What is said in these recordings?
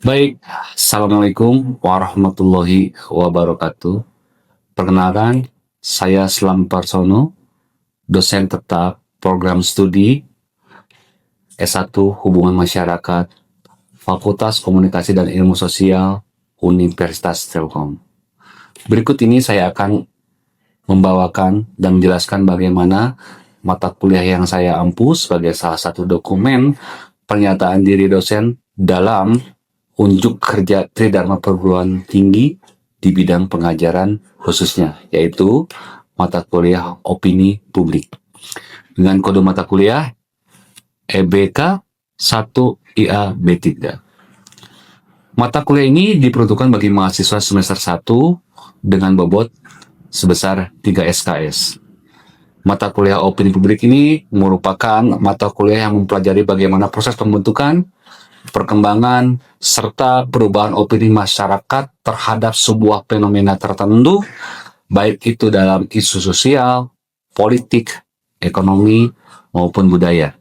Baik, Assalamualaikum warahmatullahi wabarakatuh. Perkenalkan, saya Slam Parsono, dosen tetap program studi S1 Hubungan Masyarakat, Fakultas Komunikasi dan Ilmu Sosial, Universitas Telkom. Berikut ini saya akan membawakan dan menjelaskan bagaimana mata kuliah yang saya ampu sebagai salah satu dokumen pernyataan diri dosen dalam unjuk kerja Tridharma Perguruan Tinggi di bidang pengajaran khususnya, yaitu mata kuliah opini publik. Dengan kode mata kuliah EBK 1 IAB3. Mata kuliah ini diperuntukkan bagi mahasiswa semester 1 dengan bobot sebesar 3 SKS. Mata kuliah opini publik ini merupakan mata kuliah yang mempelajari bagaimana proses pembentukan, perkembangan, serta perubahan opini masyarakat terhadap sebuah fenomena tertentu, baik itu dalam isu sosial, politik, ekonomi, maupun budaya.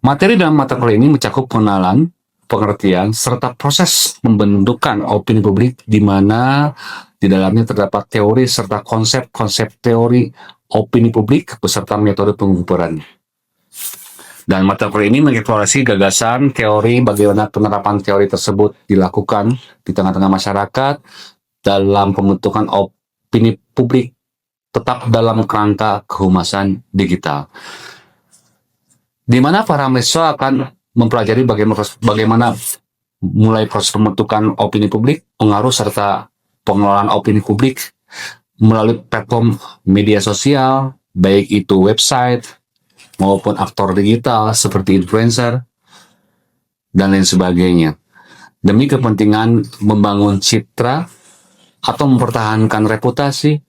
Materi dalam mata kuliah ini mencakup pengenalan, pengertian, serta proses pembentukan opini publik di mana di dalamnya terdapat teori serta konsep-konsep teori opini publik beserta metode pengukuran. Dan mata kuliah ini mengeksplorasi gagasan teori bagaimana penerapan teori tersebut dilakukan di tengah-tengah masyarakat dalam pembentukan opini publik tetap dalam kerangka kehumasan digital. Di mana para mahasiswa akan mempelajari bagaimana mulai proses pembentukan opini publik, pengaruh serta pengelolaan opini publik melalui platform media sosial, baik itu website maupun aktor digital seperti influencer dan lain sebagainya, demi kepentingan membangun citra atau mempertahankan reputasi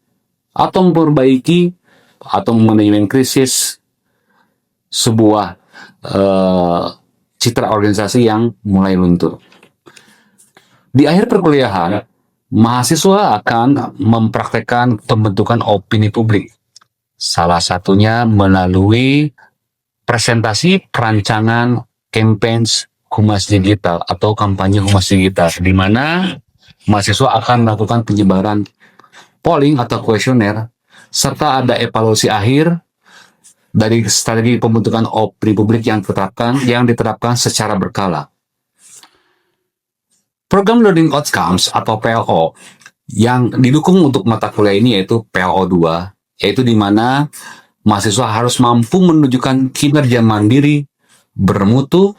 atau memperbaiki atau manajemen krisis sebuah citra organisasi yang mulai luntur. Di akhir perkuliahan, mahasiswa akan mempraktekkan pembentukan opini publik. Salah satunya melalui presentasi perancangan campaign humas digital atau kampanye humas digital, di mana mahasiswa akan melakukan penyebaran polling atau kuesioner, serta ada evaluasi akhir dari strategi pembentukan opini publik yang diterapkan secara berkala. Program Learning Outcomes atau PLO yang didukung untuk mata kuliah ini yaitu PLO 2, yaitu di mana mahasiswa harus mampu menunjukkan kinerja mandiri, bermutu,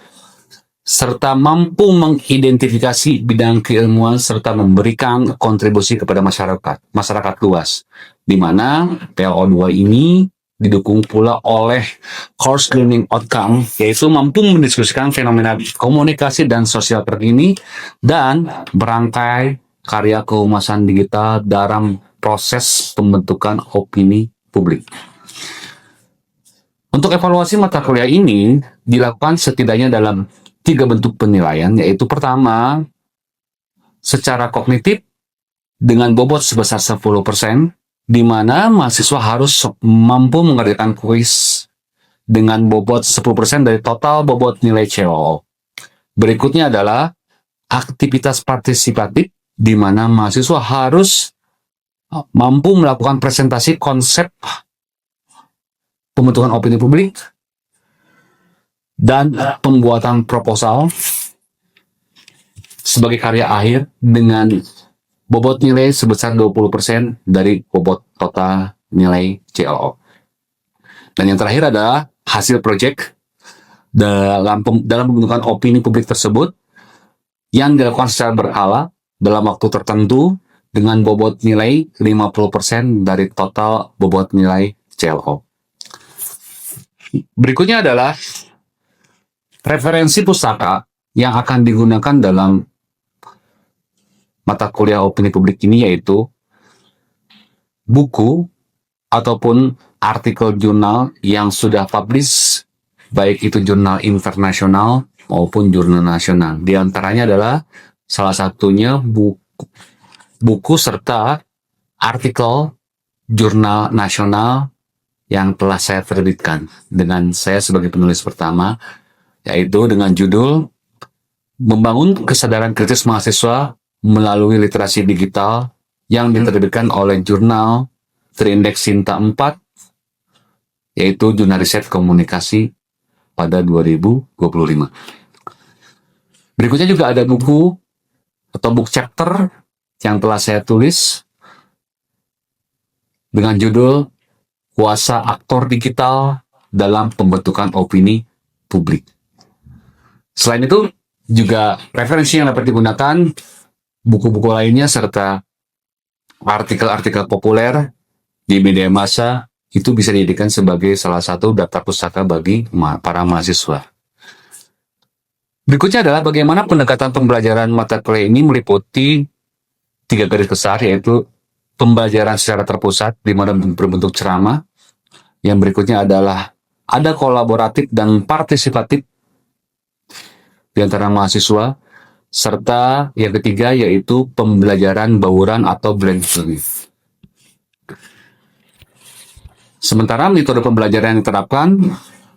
serta mampu mengidentifikasi bidang keilmuan serta memberikan kontribusi kepada masyarakat luas. Di mana PLO 2 ini didukung pula oleh course learning outcome, yaitu mampu mendiskusikan fenomena komunikasi dan sosial terkini dan berangkai karya kehumasan digital dalam proses pembentukan opini publik. Untuk evaluasi mata kuliah ini dilakukan setidaknya dalam 3 bentuk penilaian, yaitu pertama, secara kognitif dengan bobot sebesar 10%, di mana mahasiswa harus mampu mengerjakan kuis dengan bobot 10% dari total bobot nilai CO. Berikutnya adalah aktivitas partisipatif, di mana mahasiswa harus mampu melakukan presentasi konsep pembentukan opini publik dan pembuatan proposal sebagai karya akhir dengan bobot nilai sebesar 20% dari bobot total nilai CLO. Dan yang terakhir adalah hasil proyek dalam pembentukan opini publik tersebut yang dilakukan secara berkala dalam waktu tertentu dengan bobot nilai 50% dari total bobot nilai CLO. Berikutnya adalah referensi pustaka yang akan digunakan dalam mata kuliah opini publik ini, yaitu buku ataupun artikel jurnal yang sudah publish, baik itu jurnal internasional maupun jurnal nasional. Di antaranya adalah salah satunya buku serta artikel jurnal nasional yang telah saya terbitkan dengan saya sebagai penulis pertama, yaitu dengan judul membangun kesadaran kritis mahasiswa melalui literasi digital yang diterbitkan oleh jurnal terindeks Sinta 4, yaitu Jurnal Riset Komunikasi pada 2025. Berikutnya juga ada buku atau book chapter yang telah saya tulis dengan judul Kuasa Aktor Digital dalam Pembentukan Opini Publik. Selain itu, juga referensi yang dapat digunakan buku-buku lainnya serta artikel-artikel populer di media massa itu bisa dijadikan sebagai salah satu daftar pustaka bagi para mahasiswa. Berikutnya adalah bagaimana pendekatan pembelajaran mata kuliah ini meliputi 3 garis besar, yaitu pembelajaran secara terpusat di mana berbentuk ceramah. Yang berikutnya adalah ada kolaboratif dan partisipatif di antara mahasiswa, serta yang ketiga yaitu pembelajaran bauran atau blended learning. Sementara metode pembelajaran yang diterapkan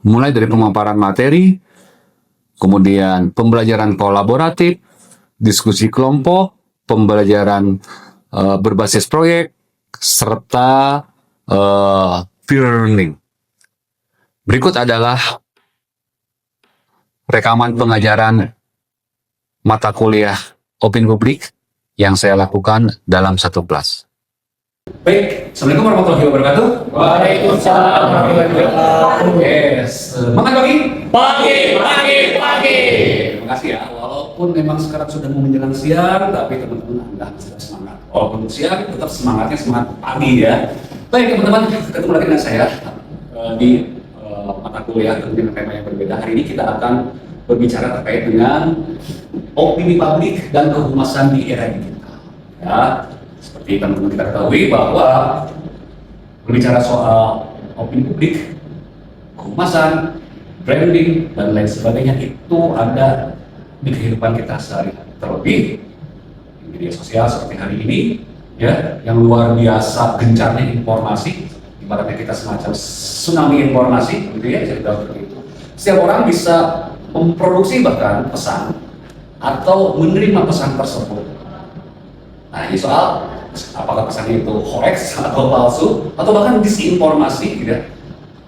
mulai dari pemaparan materi, kemudian pembelajaran kolaboratif, diskusi kelompok, pembelajaran berbasis proyek, serta peer learning. Berikut adalah rekaman pengajaran mata kuliah opini publik yang saya lakukan dalam satu kelas. Baik, Assalamualaikum warahmatullahi wabarakatuh. Waalaikumsalam warahmatullahi wabarakatuh. Yes, semangat pagi. Pagi. Terima kasih ya. Walaupun memang sekarang sudah mau menjelang siang, tapi teman-teman Anda sudah semangat. Walaupun siang, tetap semangatnya semangat pagi ya. Baik teman-teman, ketemu lagi dengan saya di mata kuliah dengan tema yang berbeda. Hari ini kita akan berbicara terkait dengan opini publik dan kehumasan di era digital. Ya, seperti teman-teman kita ketahui bahwa berbicara soal opini publik, kehumasan, branding dan lain sebagainya itu ada di kehidupan kita sehari-hari. Terlebih di media sosial seperti hari ini, ya, yang luar biasa gencarnya informasi. Ibaratnya kita semacam tsunami informasi, gitu ya, bisa dibilang seperti itu. Setiap orang bisa memproduksi bahkan pesan atau menerima pesan tersebut. Nah, ini soal apakah pesannya itu hoax atau palsu atau bahkan disinformasi, gitu ya.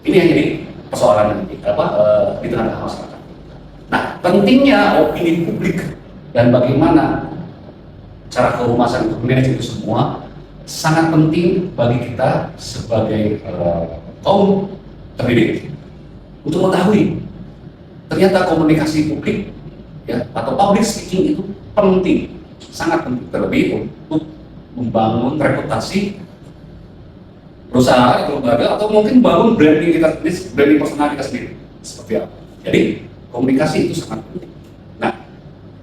Ini yang jadi persoalan di tengah-tengah masyarakat. Nah, pentingnya opini publik dan bagaimana cara kehumasan untuk manage itu semua sangat penting bagi kita sebagai kaum terdidik untuk mengetahui ternyata komunikasi publik, ya, atau public speaking itu penting, sangat penting, terlebih untuk membangun reputasi perusahaan atau lembaga atau mungkin bangun branding kita sendiri, branding personal kita sendiri seperti apa. Jadi komunikasi itu sangat penting. Nah,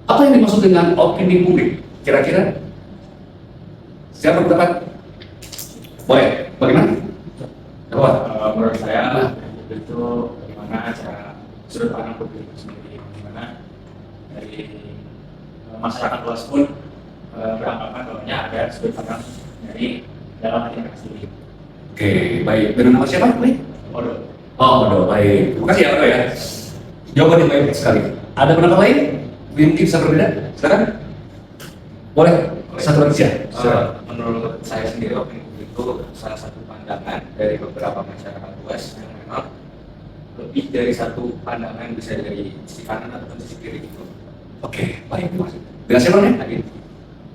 apa yang dimaksud dengan opini publik? Kira-kira siapa berpendapat? Boleh, bagaimana? Coba. Menurut saya itu bagaimana cara sudut pandang publik itu sendiri, bagaimana dari masyarakat luas pun beranggapan bahwanya ada sudut pandang dari dalam hati mereka sendiri. Oke, baik. Dengan nama siapa? Odo. Oh, Odo, baik. Terima kasih ya, Odo ya. Jawaban yang baik sekali. Ada pendapat lain yang mungkin bisa berbeda? Silakan. Boleh. Satu lagi ya. Menurut saya sendiri opini publik itu salah satu pandangan dari beberapa masyarakat luas yang memang lebih dari satu pandangan, bisa dari sisi kanan ataupun sisi kiri gitu. Oke, baik. Terima kasih. Dengan siapa nih?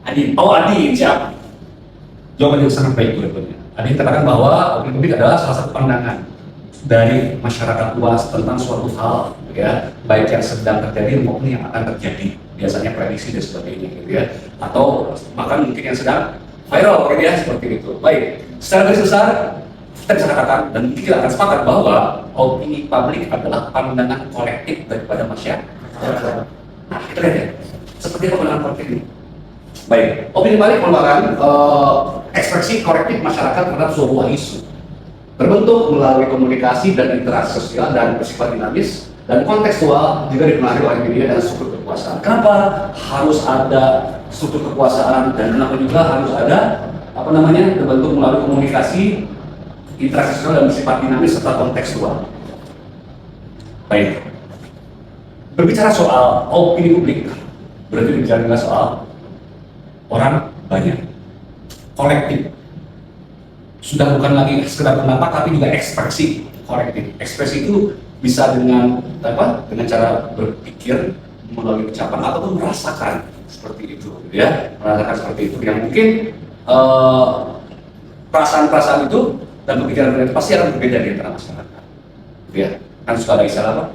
Adin. Oh, Adin, siap. Jawaban yang sangat baik jawabannya. Adin katakan bahwa opini publik adalah salah satu pandangan dari masyarakat luas tentang suatu hal, ya, baik yang sedang terjadi maupun yang akan terjadi. Biasanya prediksi dan sebagainya, gitu ya. Atau bahkan mungkin yang sedang viral, gitu ya, seperti itu. Baik, secara garis besar kita bisa katakan dan kita akan sepakat bahwa opini publik adalah pandangan kolektif daripada masyarakat. Nah, kita lihat ya, seperti apa pandangan kolektif ini. Baik, opini publik merupakan ekspresi kolektif masyarakat terhadap sebuah isu, terbentuk melalui komunikasi dan interaksi sosial dan bersifat dinamis dan kontekstual, juga dipengaruhi oleh media dan struktur kekuasaan. Kenapa harus ada struktur kekuasaan dan kenapa juga harus ada terbentuk melalui komunikasi, interaksi sosial dan bersifat dinamis serta kontekstual? Baik, berbicara soal opini publik, berarti bicara soal orang banyak, kolektif. Sudah bukan lagi sekedar pendapat, tapi juga ekspresi kolektif. Ekspresi itu bisa dengan apa? Dengan cara berpikir melalui ucapan ataupun merasakan seperti itu, ya, merasakan seperti itu. Yang mungkin perasaan-perasaan itu dan pemikiran itu pasti akan berbeda di antara masyarakat. Ya, kan suka ada istilah apa?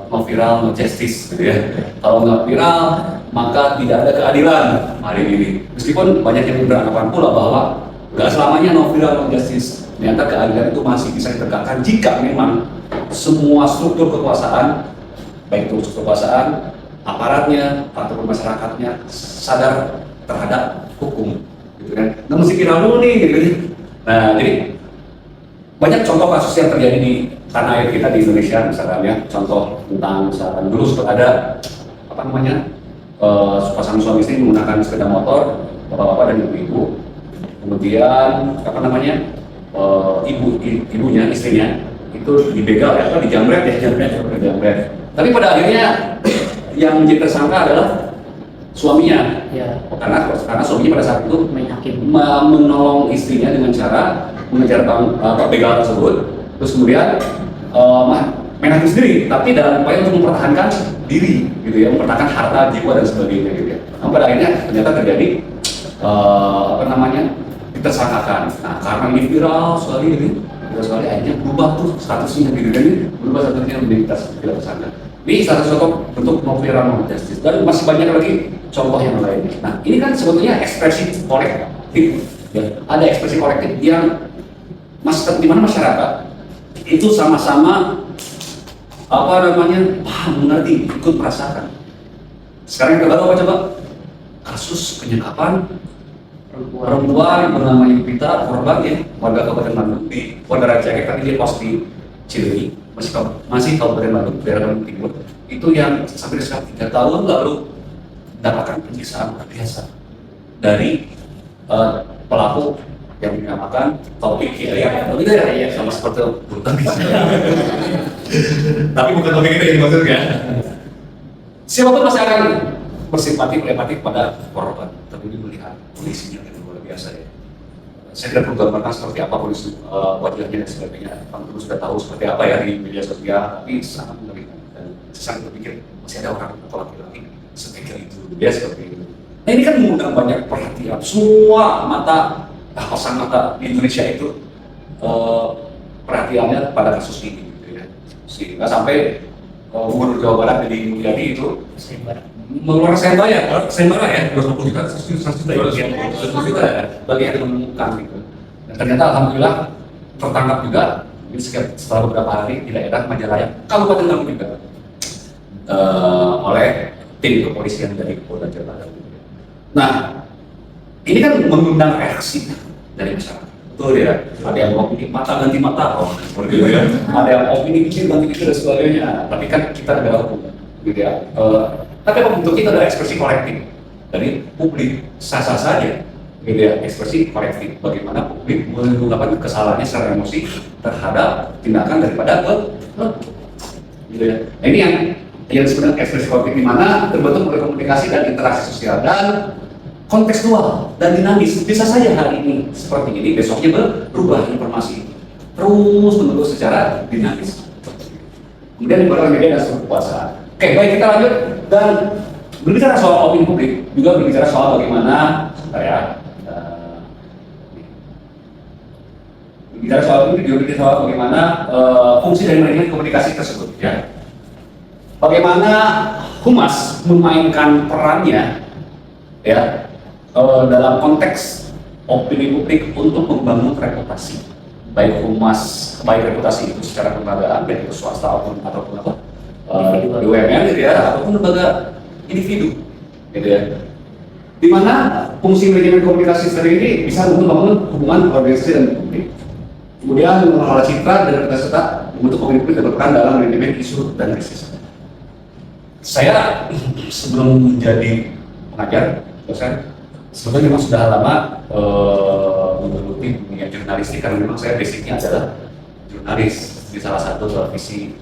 No viral, no justice, gitu ya. Kalau nggak viral, maka tidak ada keadilan hari ini. Meskipun banyak yang beranggapan pula bahwa nggak selamanya no viral, no justice. Ternyata keadilan itu masih bisa ditegakkan jika memang semua struktur kekuasaan, baik itu struktur kekuasaan, aparatnya ataupun masyarakatnya sadar terhadap hukum, gitu kan. Nggak mesti viral dulu nih, gitu. Nah, jadi banyak contoh kasus yang terjadi di tanah air kita di Indonesia, misalkan ya, contoh tentang misalkan dulu sempat ada apa namanya pasangan suami istri menggunakan sepeda motor, bapak-bapak dan ibu-ibu, kemudian apa namanya ibunya istrinya itu dibegal ya, atau dijamret ya, dijamret. Tapi pada akhirnya yang menjadi tersangka adalah suaminya, Ya. karena suaminya pada saat itu Main hakim. menolong istrinya dengan cara mengejar begal tersebut, terus kemudian main hakim sendiri, tapi dalam upaya untuk mempertahankan diri, gitu ya, mempertahankan harta, jiwa dan sebagainya, gitu ya. Nah, pada akhirnya ternyata terjadi apa namanya ditersangkakan. Nah, karena ini viral sekali akhirnya berubah tuh statusnya, gitu kan, berubah statusnya menjadi tidak tersangka. Ini salah satu bentuk no viral no justice, dan masih banyak lagi contoh yang lainnya. Nah, ini kan sebetulnya ekspresi kolektif, ya. Ada ekspresi kolektif yang di mana masyarakat itu sama-sama apa namanya paham, mengerti, ikut merasakan. Sekarang yang terbaru apa coba? Kasus penyekapan perempuan bernama Yupita, korban ya, warga Kabupaten Bandung di Bandara Ciakyek, tapi dia pos di Cileunyi, masih Kabupaten Bandung, daerah Bandung Timur. Itu yang sampai sekarang 3 tahun lalu mendapatkan penyiksaan luar biasa dari pelaku yang dinamakan Taufik Hidayat, sama seperti Bukan tapi bukan Taufik Hidayat yang maksudnya. Siapapun pasti akan bersimpati pada korban, tapi ini melihat polisinya yang luar biasa ya. Saya tidak perlu gambarkan seperti apa polisi wajahnya dan sebagainya. Kamu sudah tahu seperti apa ya di media sosial, tapi sangat mengerikan dan saya berpikir masih ada orang atau laki-laki sepikir itu, dia seperti itu. Nah, ini kan mengundang banyak perhatian, semua pasang mata di Indonesia itu perhatiannya pada kasus ini, gitu ya. Sehingga sampai Gubernur Jawa Barat Deddy Mulyadi itu mengeluarkan sayembara ya, 250 juta, 100 juta ya, bagi yang menemukan gitu. Dan ternyata alhamdulillah tertangkap juga. Ini setelah beberapa hari di daerah Majalaya, Kabupaten Bandung juga, oleh tim kepolisian dari Polda Jawa Barat. Nah, ini kan mengundang reaksi dari masyarakat. Betul ya, ada yang opini mata ganti mata, seperti itu ya. Ada yang opini kecil ganti kecil dan sebagainya. Tapi kan kita negara hukum, gitu ya. Tapi apa bentuk itu adalah ekspresi kolektif dari publik, sah-sah saja, gitu ya. Ekspresi kolektif, bagaimana publik mengungkapkan kesalahannya secara emosi terhadap tindakan daripada gitu ya. Nah, ini yang sebenarnya ekspresi kolektif di mana terbentuk oleh komunikasi dan interaksi sosial dan kontekstual dan dinamis. Bisa saja hari ini seperti ini, besoknya berubah informasi terus menerus secara dinamis. Kemudian dibawa media dan kekuasaan. Oke, baik, kita lanjut dan berbicara soal opini publik, juga berbicara soal bagaimana berbicara soal ini juga berbicara soal bagaimana fungsi dari manajemen komunikasi tersebut, ya. Bagaimana humas memainkan perannya, ya, dalam konteks opini publik untuk membangun reputasi, baik reputasi itu secara kelembagaan, baik itu swasta ataupun BUMN, gitu ya, ataupun lembaga individu, gitu ya. Di mana fungsi manajemen komunikasi sendiri ini bisa membangun hubungan organisasi dan publik, kemudian mengelola citra dan serta membentuk opini publik dan berperan dalam manajemen isu dan krisis. Saya sebelum menjadi pengajar, dosen, sebetulnya memang sudah lama menggeluti dunia jurnalistik karena memang saya basicnya adalah jurnalis di salah satu televisi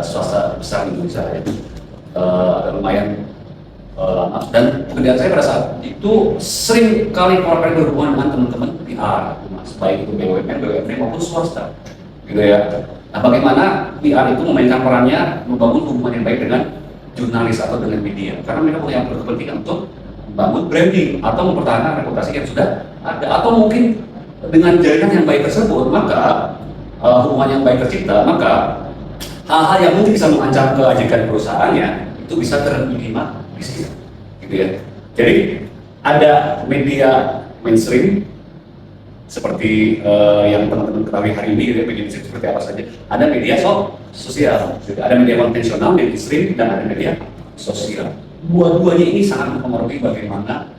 swasta besar di Indonesia ya. agak lumayan lama, dan pekerjaan saya pada saat itu sering kali berhubungan dengan teman-teman PR, baik itu BUMN, BUMN maupun swasta, gitu ya. Nah, bagaimana PR itu memainkan perannya membangun hubungan yang baik dengan jurnalis atau dengan media, karena mereka punya berkepentingan untuk membangun branding atau mempertahankan reputasi yang sudah ada, atau mungkin dengan jaringan yang baik tersebut, maka hubungan yang baik tercipta, maka hal-hal yang mungkin bisa mengancam keajikan perusahaannya itu bisa terminimalisir, gitu ya. Jadi ada media mainstream seperti yang teman-teman ketahui hari ini, gitu ya, media mainstream seperti apa saja. Ada media sosial, ada media konvensional, mainstream, dan ada media sosial. Dua-duanya ini sangat mempengaruhi bagaimana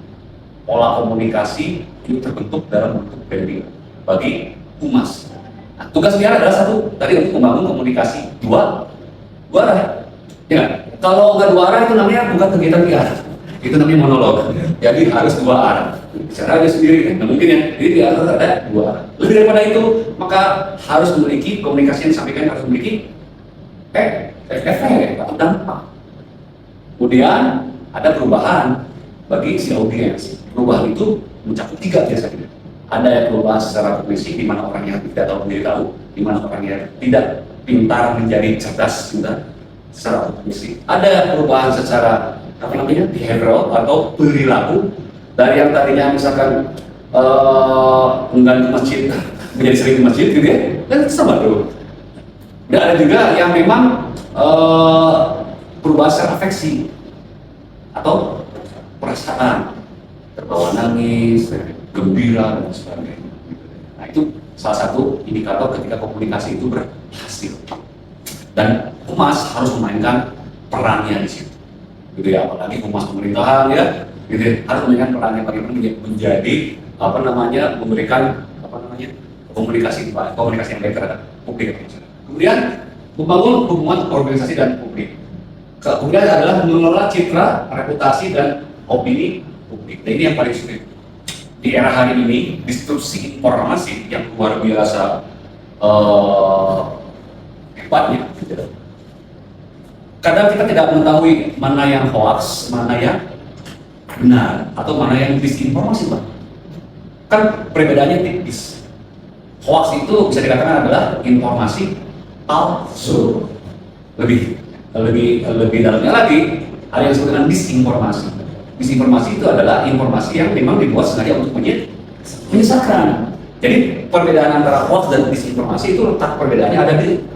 pola komunikasi itu terbentuk dalam bentuk branding bagi humas. Nah, tugas PR adalah satu, tadi untuk membangun komunikasi dua arah. Ya, kalau nggak dua arah itu namanya bukan kegiatan PR, itu namanya monolog. Jadi harus dua arah. Bicara aja sendiri, kan? Nah, mungkin ya. Jadi harus ada dua arah. Lebih daripada itu, maka harus memiliki komunikasi yang disampaikan, harus memiliki efek atau dampak. Kemudian ada perubahan bagi si audiens. Perubahan itu mencakup tiga biasanya. Ada yang perubahan secara kognitif, di mana orang yang tidak tahu menjadi tahu, di mana orang yang tidak pintar menjadi cerdas, sudah secara kognitif. Ada perubahan secara behavioral atau perilaku, dari yang tadinya misalkan enggan ke masjid menjadi sering ke masjid, gitu ya, kan sama tuh. Dan ada juga yang memang perubahan secara afeksi atau perasaan, terbawa nangis, gembira, dan sebagainya. Nah, itu salah satu indikator ketika komunikasi itu berhasil. Dan humas harus memainkan perannya di situ, gitu ya. Apalagi humas pemerintahan, ya, gitu ya, harus memainkan perannya bagaimana menjadi memberikan komunikasi yang baik terhadap publik. Kemudian membangun hubungan organisasi dan publik. Kemudian adalah mengelola citra, reputasi, dan opini publik. Nah, ini yang paling sulit. Di era hari ini, disrupsi informasi yang luar biasa hebatnya. Kadang kita tidak mengetahui mana yang hoax, mana yang benar, atau mana yang disinformasi, Pak. Kan perbedaannya tipis. Hoax itu bisa dikatakan adalah informasi palsu. Lebih dalamnya lagi, ada yang disebut dengan disinformasi. Disinformasi itu adalah informasi yang memang dibuat sengaja untuk menyesatkan. Jadi perbedaan antara hoax dan disinformasi itu letak perbedaannya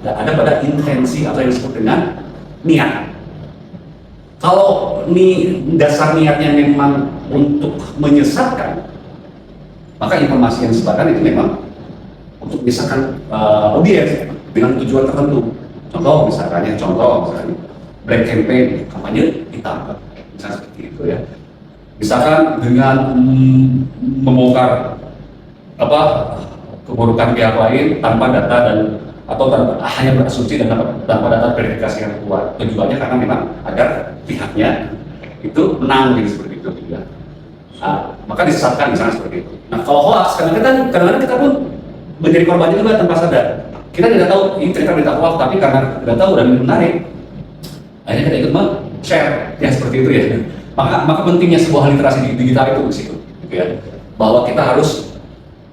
ada pada intensi atau yang disebut dengan niat. Kalau dasar niatnya memang untuk menyesatkan, maka informasi yang disebarkan itu memang untuk menyesatkan audiens dengan tujuan tertentu. Contoh misalnya black campaign, kampanye hitam, misalnya seperti itu ya. Misalkan dengan membongkar keburukan pihak lain tanpa data atau hanya berasumsi dan tanpa data verifikasi yang kuat. Tujuannya karena memang agar pihaknya itu menang, gitu, seperti itu ya. Nah, maka disesatkan misalnya seperti itu. Nah, kalau hoax kadang-kadang kita pun menjadi korbannya juga tanpa sadar. Kita tidak tahu ini cerita berita hoax, tapi karena tidak tahu dan menarik, akhirnya kita ikut share ya, seperti itu ya. Maka pentingnya sebuah literasi digital itu di situ, gitu ya. Bahwa kita harus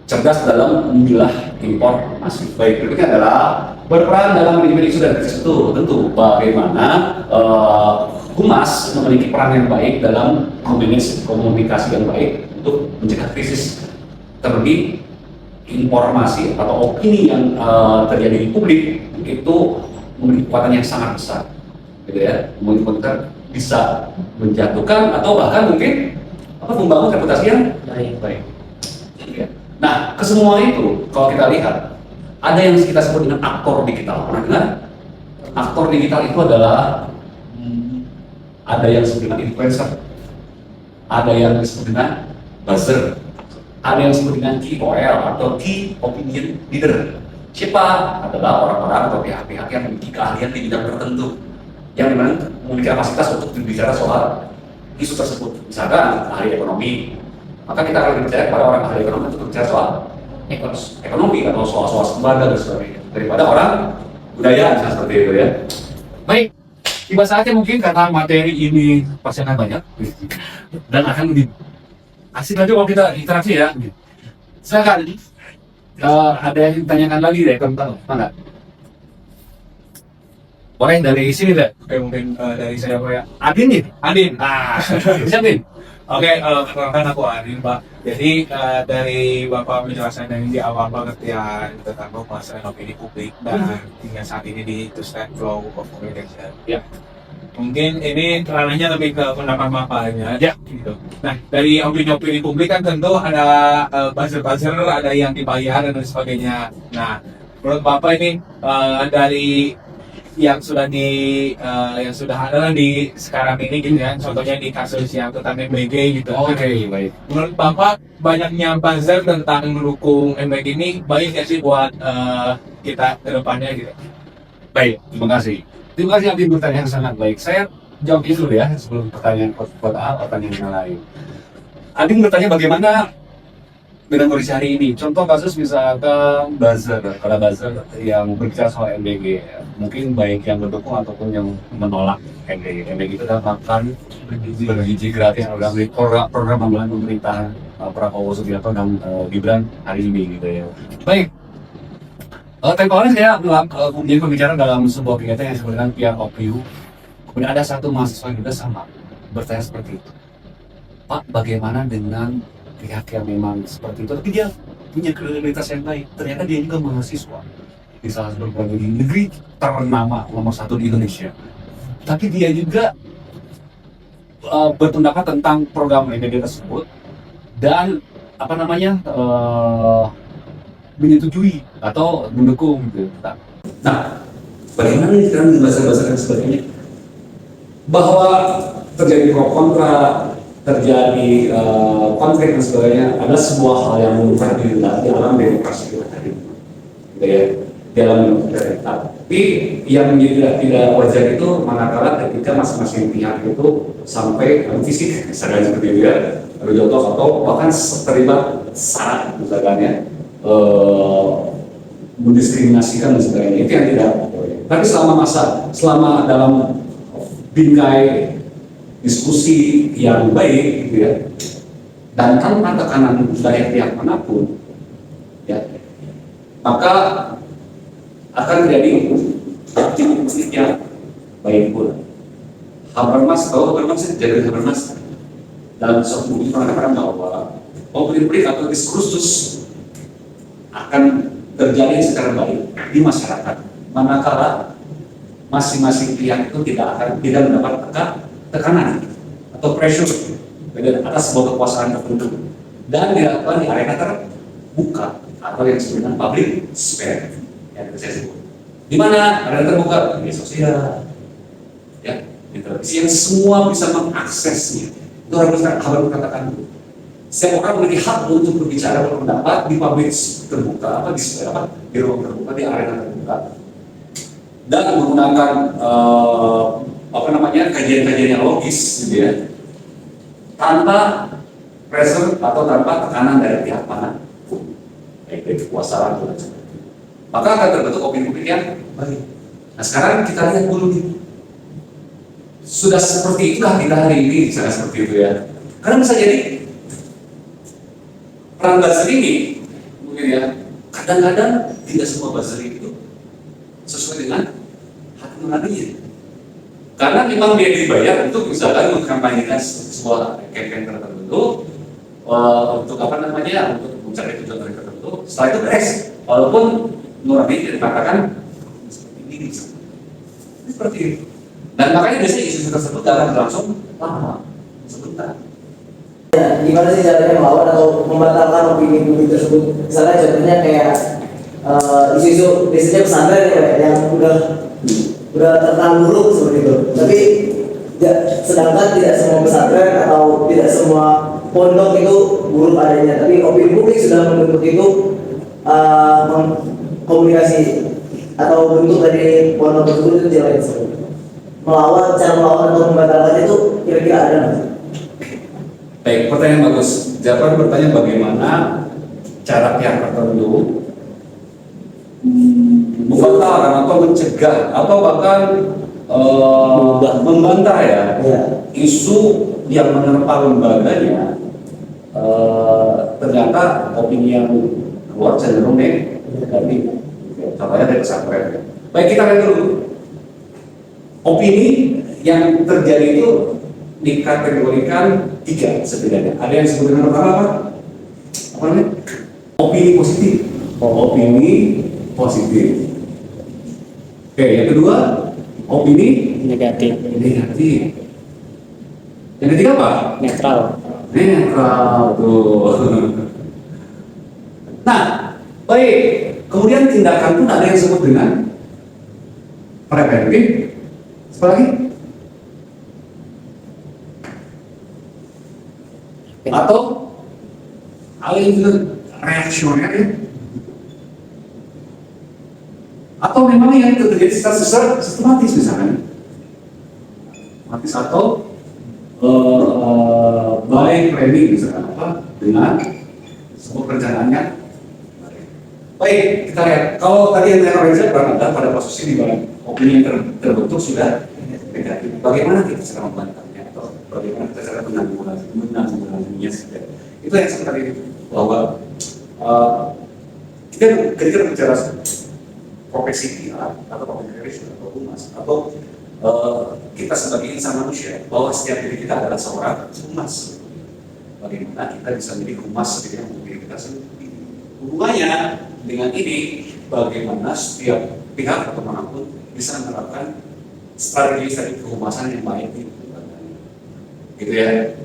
cerdas dalam memilah informasi. Baik, berikutnya adalah berperan dalam manajemen isu dan krisis itu. Tentu bagaimana humas memiliki peran yang baik dalam komunikasi yang baik untuk mencegah krisis. Terlebih informasi atau opini yang terjadi di publik itu memiliki kekuatan yang sangat besar, gitu ya. Mungkin bisa menjatuhkan atau bahkan mungkin membangun reputasi yang baik. Ya. Nah, kesemua itu kalau kita lihat ada yang kita sebut dengan aktor digital. Pernah dengar? Aktor digital itu adalah ada yang disebut dengan influencer, ada yang disebut dengan buzzer, ada yang disebut dengan KOL atau Key Opinion Leader. Siapa? Adalah orang-orang atau pihak-pihak yang memiliki keahlian di bidang tertentu, yang dimana memiliki kapasitas untuk berbicara soal isu tersebut. Misalkan ahli ekonomi, maka kita akan berbicara kepada orang ahli ekonomi untuk berbicara soal ekonomi atau soal lembaga dan sebagainya, daripada orang budaya misalnya seperti itu ya. Baik, Tiba saatnya mungkin karena materi ini pasti akan banyak dan akan lebih asik lagi kalau kita interaksi ya. Silakan. Ada yang ditanyakan lagi deh tentang mana? Boleh dari sini deh. Oke, mungkin dari saya Pak ya. Adin nih. Adin. Siapa Adin? Oke, perkenalkan aku Adin Pak. Jadi dari Bapak menjelaskan dari di awal banget ya tentang pemasaran opini publik dan hingga saat ini diteruskan flow of communication. Ya. Mungkin ini ranahnya lebih ke pendapat Bapaknya. Ya. Gitu. Nah, dari opini-opini publik kan tentu ada buzzer-buzzer, ada yang dibayar dan sebagainya. Nah, menurut Bapak ini dari yang sudah yang sudah ada di sekarang ini gitu kan, contohnya di kasus yang tentang MBG gitu. Oke, baik. Menurut Bapak banyaknya buzzer tentang mendukung MBG ini baik nggak sih buat kita ke depannya gitu? Baik, terima kasih. Terima kasih Adin, pertanyaan yang sangat baik. Saya jawab itu ya sebelum pertanyaan yang lain. Adin bertanya bagaimana dengan kondisi hari ini. Contoh kasus misalkan buzzer, kalau buzzer yang berbicara soal MBG, mungkin baik yang mendukung ataupun yang menolak MBG. MBG itu adalah makan bergizi gratis program unggulan pemerintahan Prabowo Subianto dan Gibran hari ini gitu ya. Baik. Tempo hari saya kemudian pembicaraan dalam sebuah kegiatan yang disebut dengan PROPU. Kemudian ada satu mahasiswa juga sama bertanya seperti itu. Pak, bagaimana dengan pihak yang memang seperti itu, tapi dia punya kredibilitas yang baik. Ternyata dia juga mahasiswa di salah satu perguruan tinggi negeri ternama nomor 1 di Indonesia. Tapi dia juga berpendapat tentang program MBG tersebut dan menyetujui atau mendukung gitu. Nah, bagaimana nih sekarang bahasa-bahasa dan sebagainya? Bahwa terjadi pro kontra, terjadi konflik dan sebagainya adalah sebuah hal yang lumrah di dalam demokrasi kita tadi, gitu ya, di dalam demokrasi. Tapi yang menjadi tidak wajar itu manakala ketika masing-masing pihak itu sampai fisik, misalnya seperti itu ya, contoh atau bahkan terlibat syarat misalkan ya, mendiskriminasikan dan sebagainya, itu yang tidak boleh. Tapi selama dalam bingkai diskusi yang baik gitu ya, dan tanpa tekanan dari pihak manapun ya, maka akan terjadi aktivitas yang baik pula. Habermas, kalau Habermas itu jadi Habermas dalam suatu buku mengatakan bahwa opini atau diskursus akan terjadi secara baik di masyarakat manakala masing-masing pihak itu tidak mendapat tekanan atau pressure dari atas sebuah kekuasaan tertentu dan dilakukan di arena terbuka atau yang disebut dengan public sphere yang saya sebut. Di mana arena terbuka? Media sosial, ya, di televisi yang semua bisa mengaksesnya. Itu harus katakan dulu. Setiap orang memiliki hak untuk berbicara berpendapat di publik terbuka, di ruang terbuka, di arena terbuka, dan menggunakan kajian-kajian yang logis, gitu ya, tanpa pressure atau tanpa tekanan dari pihak mana, baik dari kekuasaan atau lain. Maka akan terbentuk opini-opini yang baik. Nah sekarang kita lihat dulu nih, sudah seperti itukah kita hari ini, misalnya seperti itu ya? Karena bisa jadi peran buzzer ini mungkin ya, kadang-kadang tidak semua buzzer itu sesuai dengan hati nuraninya, karena memang dia dibayar untuk misalkan mengkampanyekan sebuah campaign tertentu, untuk untuk mencari tujuan tertentu. Setelah itu beres, walaupun nurani dikatakan seperti ini, seperti itu. Dan makanya biasanya isu tersebut akan berlangsung lama, sebentar. Ya, gimana sih caranya melawan atau membatalkan opini publik tersebut? Misalnya contohnya kayak isu-isu biasanya pesantren ya, yang udah terkenal buruk seperti itu. Tapi sedangkan tidak semua pesantren atau tidak semua pondok itu buruk adanya. Tapi opini publik sudah membentuk itu komunikasi atau bentuk dari pondok tersebut itu jelek. Cara melawan atau membatalkan itu kira-kira ada nggak? Baik, pertanyaan bagus. Jawaban bertanya bagaimana cara pihak tertentu membatalkan atau mencegah atau bahkan membantah ya Ya. isu yang menerpa lembaganya. Ternyata opini yang keluar cenderung negatif. Contohnya dari pesantren. Baik, kita lihat dulu. Opini yang terjadi itu dikategorikan 3 setidaknya. Ada yang disebut dengan pertama apa? Apa namanya? Opini positif. Opini positif. Oke, yang kedua, opini Negatif. negatif. Yang ketiga apa? Netral. Netral tuh. Nah, baik. Kemudian tindakan pun ada yang disebut dengan preventif. Apa lagi? Atau hal yang disebut reaksioner ya? Atau memang yang terjadi secara sistematis misalnya, sistematis atau by planning misalnya apa dengan sebuah perencanaannya. Baik, kita lihat. Kalau tadi yang saya Reza berada pada posisi di mana opini yang terbentuk sudah negatif. Bagaimana kita cara membantahnya atau bagaimana kita cara menanggulanginya? Itu yang saya tadi bahwa kita ketika bicara profesi kita atau profesi atau humas atau kita sebagai insan manusia bahwa setiap diri kita adalah seorang humas. Bagaimana kita bisa menjadi humas ketika diri kita sendiri? Hubungannya dengan ini, bagaimana setiap pihak atau manapun bisa menerapkan strategi kehumasan yang baik di lingkungan. Gitu ya.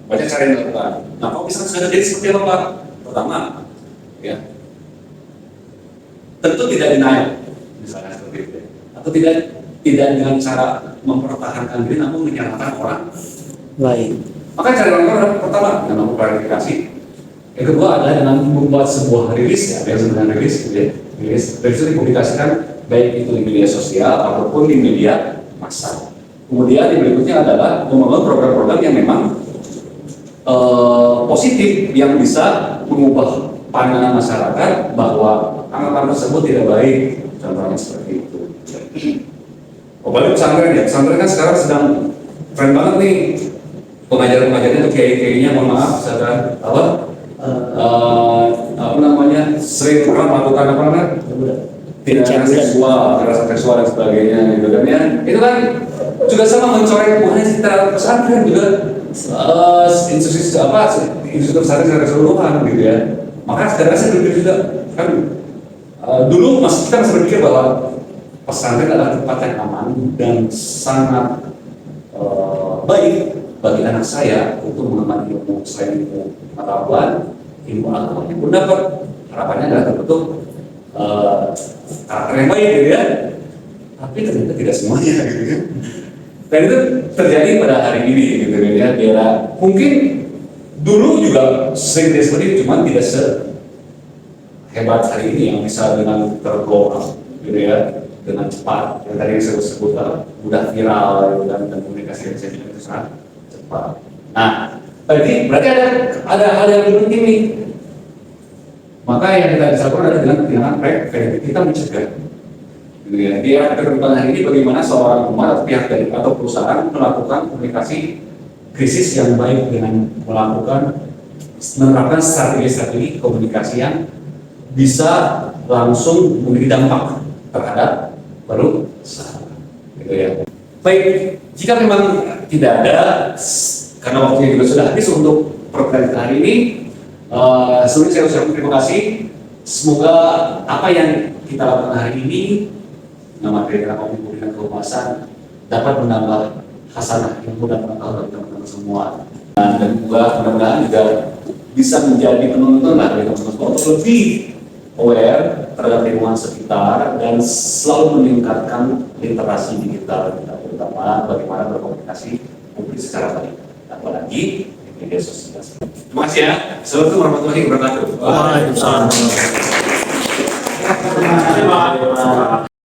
Banyak cara yang dilakukan. Nah, kalau misalnya sudah terjadi seperti apa, Pak? Pertama, ya, tentu tidak denial, misalnya seperti itu, atau tidak dengan cara mempertahankan diri, namun menyalahkan orang Baik. Maka cara yang adalah pertama dengan memklarifikasi. Yang kedua adalah dengan membuat sebuah rilis ya, yang sebenarnya rilis, gitu ya. Rilis itu dipublikasikan baik itu di media sosial ataupun di media massa. Kemudian yang berikutnya adalah membangun program-program yang memang positif yang bisa mengubah pandangan masyarakat bahwa anggapan tersebut tidak baik, contohnya seperti itu. Apalagi pesantren ya, pesantren kan sekarang sedang keren banget nih pengajar-pengajarnya untuk kiai-kiainya, mohon maaf, misalkan apa namanya sering melakukan apa namanya tindakan seksual, kekerasan seksual dan sebagainya gitu kan ya. Itu kan juga sama mencoreng bukan citra pesantren juga institusi apa institusi pesantren secara keseluruhan gitu ya. Maka sekarang saya berpikir juga kan dulu kita masih berpikir bahwa pesantren adalah tempat yang aman dan sangat baik bagi anak saya untuk mengemban ilmu selain ilmu pengetahuan, ilmu agama yang pun dapat. Harapannya adalah terbentuk karakter yang baik gitu ya. Tapi ternyata tidak semuanya gitu kan. Dan itu terjadi pada hari ini gitu ya. Di era mungkin dulu juga sering seperti itu, cuma tidak sehebat hari ini yang bisa dengan tergolong gitu ya, dengan cepat. Yang tadi saya sebut mudah viral gitu, dan komunikasi yang saya bilang itu sangat cepat. Nah, berarti ada hal yang lebih penting nih. Maka yang kita bisa lakukan adalah dengan tindakan preventif, kita mencegah. Gitu ya. Di era keterbukaan hari ini bagaimana seorang umat atau pihak dari atau perusahaan melakukan komunikasi krisis yang baik dengan menerapkan strategi-strategi komunikasi yang bisa langsung memberi dampak terhadap perusahaan. Gitu ya. Baik, jika memang tidak ada, karena waktunya juga sudah habis untuk pertanyaan hari ini, sebelumnya saya ucapkan terima kasih. Semoga apa yang kita lakukan hari ini, materi kopi dan kehumasan, dapat menambah hasanah ilmu dan pengetahuan teman-teman semua. Dan juga mudah-mudahan juga bisa menjadi penuntun lah bagi teman-teman untuk lebih aware terhadap lingkungan sekitar dan selalu meningkatkan literasi digital kita, terutama bagaimana berkomunikasi publik secara baik, apalagi di media sosial. Terima kasih ya. Assalamualaikum warahmatullahi wabarakatuh. Waalaikumsalam.